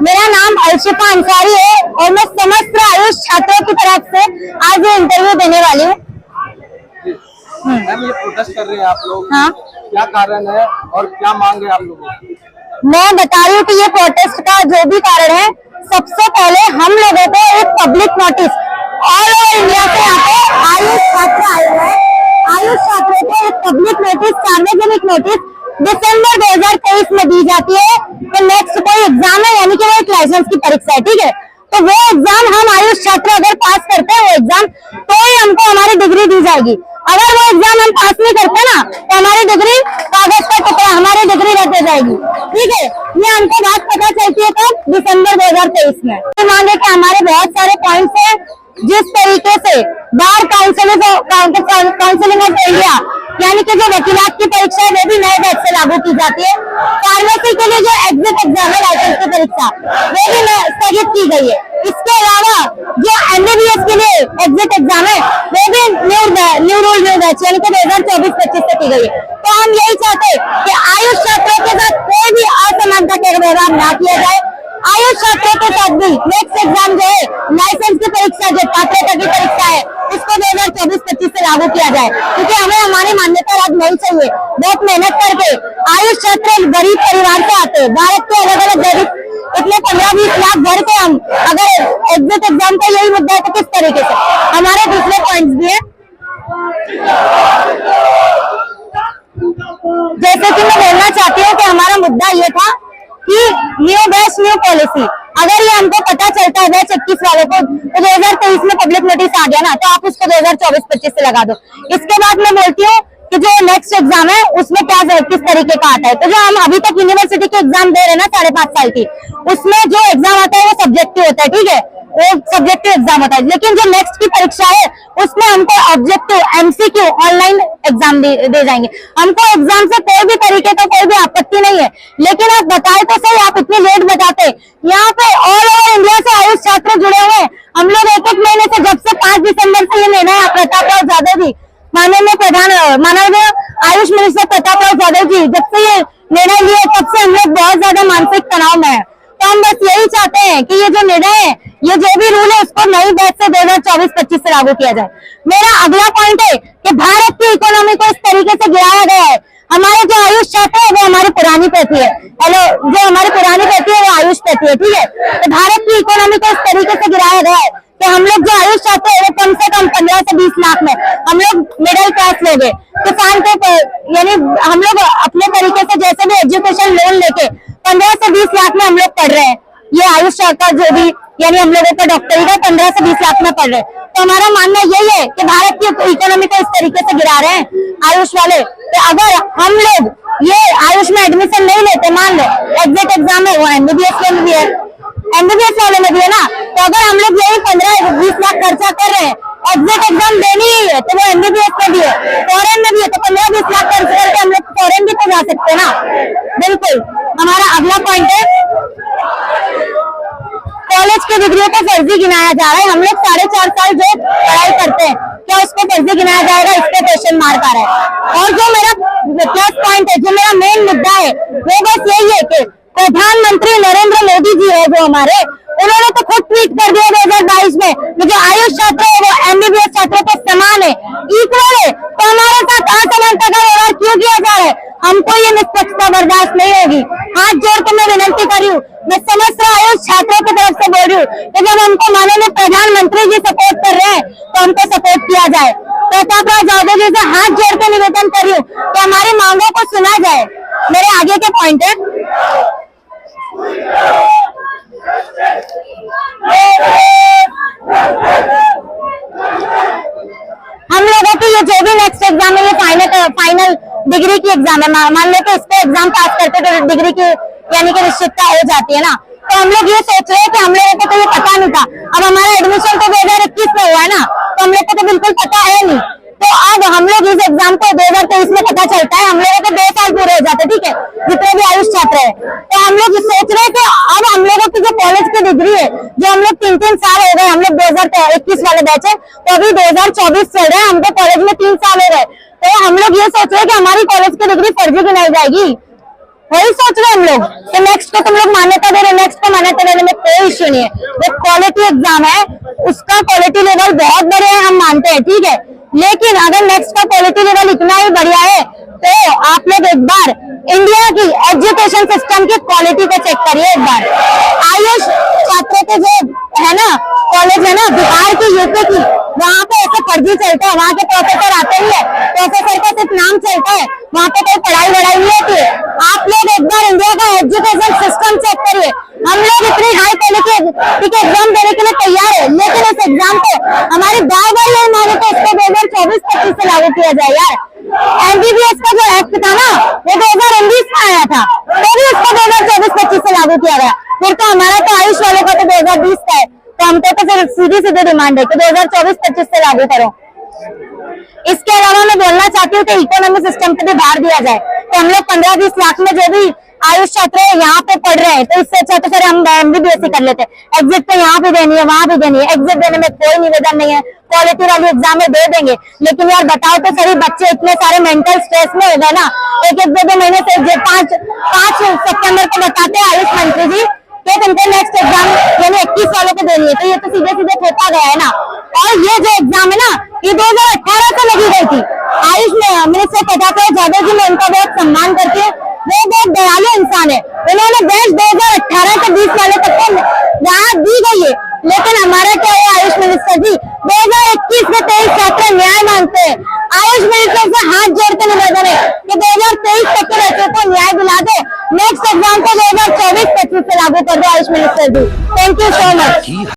मेरा नाम अर्शिफा अंसारी है और मैं समस्त आयुष छात्रों की तरफ से आज ये इंटरव्यू देने वाली हूँ। मैम, ये प्रोटेस्ट कर रहे हैं आप लोग। हाँ, क्या कारण है और क्या मांग है आप लोगों की? मैं बता रही हूँ कि ये प्रोटेस्ट का जो भी कारण है, सबसे पहले हम लोगों को एक public notice all over India से यहाँ पे आयुष छात्र आए हैं। आयुष छात्रों को एक पब्लिक नोटिस, सार्वजनिक नोटिस दिसंबर 2023 में दी जाती है। तो नेक्स्ट कोई एग्जाम है, यानी कि वो एक लाइसेंस की परीक्षा है, ठीक है। तो वो एग्जाम हम आयुष छात्र अगर पास करते हैं वो एग्जाम, तो ही हमको हमारी डिग्री दी जाएगी। अगर वो एग्जाम हम पास नहीं करते ना, तो हमारी डिग्री कागज का टुकड़ा, हमारी डिग्री रद्द हो जाएगी, ठीक है। ये हमको बात पता चलती है कब? दिसंबर 2023 में। मांगे कि हमारे बहुत सारे पॉइंट्स हैं, जिस तरीके से बार काउंसिलिंग ऑफ इंडिया यानी कि जो वकीलात की परीक्षा है वो भी नए बैच से लागू की जाती है। फार्मेसी के लिए जो एग्जिट एग्जाम है, लाइसेंस की परीक्षा, वो भी स्थगित की गई है। इसके अलावा जो एमबीबीएस के लिए एग्जिट एग्जाम है वो भी न्यू बैच यानी कि 2024-25 से की गई है। तो हम यही चाहते हैं कि आयुष छात्रों के साथ कोई भी असमानता का व्यवहार न किया जाए। आयुष छात्रों के साथ भी नेक्स्ट एग्जाम जो है, लाइसेंस की परीक्षा, जो पात्रता की परीक्षा है, उसको 2024-25 से लागू किया जाए, क्योंकि हमें हमारी मान्यता रद्द नहीं चाहिए। बहुत मेहनत करके आयुष छात्र गरीब परिवार से आते हैं, भारत के अलग अलग गरीब इतने 15-20 लाख भर के हम अगर एग्जिट एग्जाम का यही मुद्दा है तो किस तरीके से? हमारे दूसरे पॉइंट्स भी है, जैसे कि मैं बोलना चाहती हूँ कि हमारा मुद्दा ये था कि न्यू बैच न्यू पॉलिसी, अगर ये हमको पता चलता है बैच 21 वालों को, तो 2023 में पब्लिक नोटिस आ गया ना, तो आप उसको 2024-25 से लगा दो। इसके बाद मैं बोलती हूँ कि जो नेक्स्ट एग्जाम है उसमें क्या किस तरीके का आता है। तो जो हम अभी तक यूनिवर्सिटी के एग्जाम दे रहे हैं ना 5.5 साल की, उसमें जो एग्जाम आता है वो सब्जेक्टिव होता है, ठीक है, वो सब्जेक्टिव एग्जाम होता है। लेकिन जो नेक्स्ट की परीक्षा है उसमें हमको ऑब्जेक्टिव एमसीक्यू ऑनलाइन एग्जाम दे जाएंगे। हमको एग्जाम से कोई भी तरीके का कोई भी आपत्ति नहीं है, लेकिन आप बताए तो सही, आप इतनी लेट बताते। यहाँ पे ऑल ओवर इंडिया से आयुष छात्र जुड़े हुए हैं। हम लोग एक महीने से, जब से 5 दिसंबर से ये निर्णय प्रतापराव जाधव जी, माननीय प्रधान माननीय आयुष मिनिस्टर प्रतापराव जाधव जी जब से ये निर्णय लिए, तब से हम लोग बहुत ज्यादा मानसिक तनाव में है। तो हम बस यही चाहते हैं कि ये जो निर्णय है, ये जो भी रूल है, उसको नई बैच से 2024-25 से लागू किया जाए। मेरा अगला पॉइंट है कि भारत की इकोनॉमी को इस तरीके से गिराया गया है। हमारे जो आयुष छात्र है वो हमारी पुरानी पैठी है, जो हमारी पुरानी पैठी है वो आयुष पैठी है, ठीक है। तो भारत की इकोनॉमी को इस तरीके से गिराया गया है कि हम लोग जो आयुष छात्र है वो कम से कम 15 से 20 लाख में, हम लोग मिडिल क्लास लोग हैं, किसान के, यानी हम लोग अपने तरीके से जैसे भी एजुकेशन लोन लेके 15 से 20 लाख में हम लोग पढ़ रहे हैं। ये आयुष छात्र जो भी, यानी हम लोगों का डॉक्टरी का 15 से 20 लाख में पढ़ रहे हैं। तो हमारा मानना यही है कि भारत की इकोनॉमी को इस तरीके से गिरा रहे हैं आयुष वाले। तो अगर हम लोग ये आयुष में एडमिशन नहीं लेते, मान लो एग्जिट एग्जाम है वो एमबीबीएस में भी है, एमबीबीएस वाले में भी है ना, तो अगर हम लोग यही 15-20 लाख खर्चा कर रहे हैं, एग्जिट एग्जाम देनी ही है, तो वो एमबीबीएस में भी है, फॉरेन में भी है, तो 15-20 लाख खर्च करके हम लोग फॉरेन भी तो जा सकते हैं ना। बिल्कुल। हमारा अगला पॉइंट है, कॉलेज की डिग्रियों को फर्जी गिनाया जा रहा है। हम लोग 4.5 साल जो पढ़ाई करते हैं, क्या उसको फर्जी गिनाया जाएगा? इस पे क्वेश्चन मार्क आ रहा है। और जो मेरा प्लस पॉइंट है, जो मेरा मेन मुद्दा है, वो बस यही है कि प्रधानमंत्री नरेंद्र मोदी जी है जो हमारे, उन्होंने तो खुद ट्वीट कर दिया 2022 में कि जो आयुष छात्र है वो एमबीबीएस छात्रों के समान है, इक्वल है। तो हमारे साथ असमानता का व्यवहार क्यों किया जा रहा है? हमको ये निष्पक्षता बर्दाश्त नहीं होगी। हाथ जोड़ के मैं विनंती कर रही हूँ, मैं समस्त आयुष छात्रों की तरफ से बोल रही हूँ कि जब हमको माननीय प्रधानमंत्री जी सपोर्ट कर रहे हैं तो हमको सपोर्ट किया जाए। प्रतापराव जाधव जी से हाथ जोड़ के निवेदन कर रही हूँ कि हमारी मांगों को सुना जाए। मेरे आगे के पॉइंट है, हम लोगों की ये जो भी नेक्स्ट एग्जाम है, ये फाइनल डिग्री की एग्जाम है। मान लो कि इस पे एग्जाम पास करते तो डिग्री की यानी कि निश्चितता हो जाती है ना। तो हम लोग ये सोच रहे हैं कि हम लोगों को तो ये पता नहीं था, अब हमारा एडमिशन तो 2021 में हुआ है ना, तो हम लोग को तो बिल्कुल पता है नहीं। तो अब हम लोग इस एग्जाम को 2023 में पता चलता है, हम लोगों को 2 साल पूरे हो जाते, ठीक है, जितने भी आयुष छात्र है। तो हम लोग सोच रहे हैं कि अब हम लोगों की जो कॉलेज की डिग्री है, जो हम लोग 3-3 साल हो गए, हम लोग 2021 वाले बैच है, तो अभी 2024 चल रहे हैं, हमको कॉलेज में 3 साल हो गए। तो हम लोग ये सोच रहे हैं कि हमारी कॉलेज की डिग्री फर्जी गिनाई जाएगी। वही सोच रहे हैं हम लोग कि नेक्स्ट को तुम लोग मान्यता दे रहे, नेक्स्ट को मान्यता देने में कोई इश्यू नहीं है। वो क्वालिटी एग्जाम है, उसका क्वालिटी लेवल बहुत बढ़िया है, हम मानते हैं, ठीक है। लेकिन अगर नेक्स्ट का क्वालिटी लेवल इतना ही बढ़िया है तो आप लोग एक बार इंडिया की एजुकेशन सिस्टम की क्वालिटी को चेक करिए एक बार। आयुष छात्रों के जो है ना कॉलेज है ना बिहार की, यूपी की, वहाँ पे ऐसे फर्जी चलता है, वहाँ के प्रोफेसर आते ही है, प्रोफेसर का सिर्फ नाम चलता है, वहाँ पे कोई पढ़ाई वढ़ाई नहीं होती है। आप लोग एक बार इंडिया का एजुकेशन सिस्टम चेक करिए। हम लोग इतनी हाई क्वालिटी के एग्जाम देने के लिए तैयार है, लेकिन इस एग्जाम को हमारी बार बार यही मांगे तो इसको 2024-25 से लागू किया जाए यार। एमबीबीएस का जो एक्ट था ना वो 2019 में आया था, तो भी इसको 2024-25 से लागू किया गया। फिर तो हमारा तो आयुष वालों का तो 2020 का है, तो हमको तो फिर सीधी डिमांड है कि 2024-25 से लागू करो। इसके अलावा मैं बोलना चाहती हूँ कि इकोनॉमी सिस्टम पे भी भार दिया जाए। तो हम लोग 15-20 लाख में जो भी आयुष छात्र यहाँ पे पढ़ रहे हैं, तो इससे अच्छा तो फिर हम एमबीबीएस कर लेते। एग्जिट तो यहाँ भी देनी है, वहां भी देनी है, एग्जिट देने में कोई निवेदन नहीं है, क्वालिटी वाली एग्जाम में दे देंगे। लेकिन यार बताओ तो सभी बच्चे इतने सारे मेंटल स्ट्रेस में हो गए ना, एक 2 महीने से 5 सितंबर को बताते हैं आयुष मंत्री जी कि तुमको नेक्स्ट एग्जाम यानी 21 वालों को देनी है, तो ये तो सीधे होता गया है ना। और ये जो एग्जाम है ना ये 2018 से लगी गई थी। आयुष मिनिस्टर प्रताप जाधव जी, मैं उनका बहुत सम्मान करती हूँ, वो बहुत दयालु इंसान है। उन्होंने बेस्ट 2018 से 20 वाले तक को राहत दी गई है, लेकिन हमारा क्या है आयुष मिनिस्टर जी 2021 में 23 छात्र न्याय मांगते हैं। आयुष मिनिस्टर से हाथ जोड़ के निवेदन है कि 2023 तक के बच्चों को न्याय दिला दे, नेक्स्ट एग्जाम को 2024-25 से लागू कर दो Ayush minister ji. Thank you so much.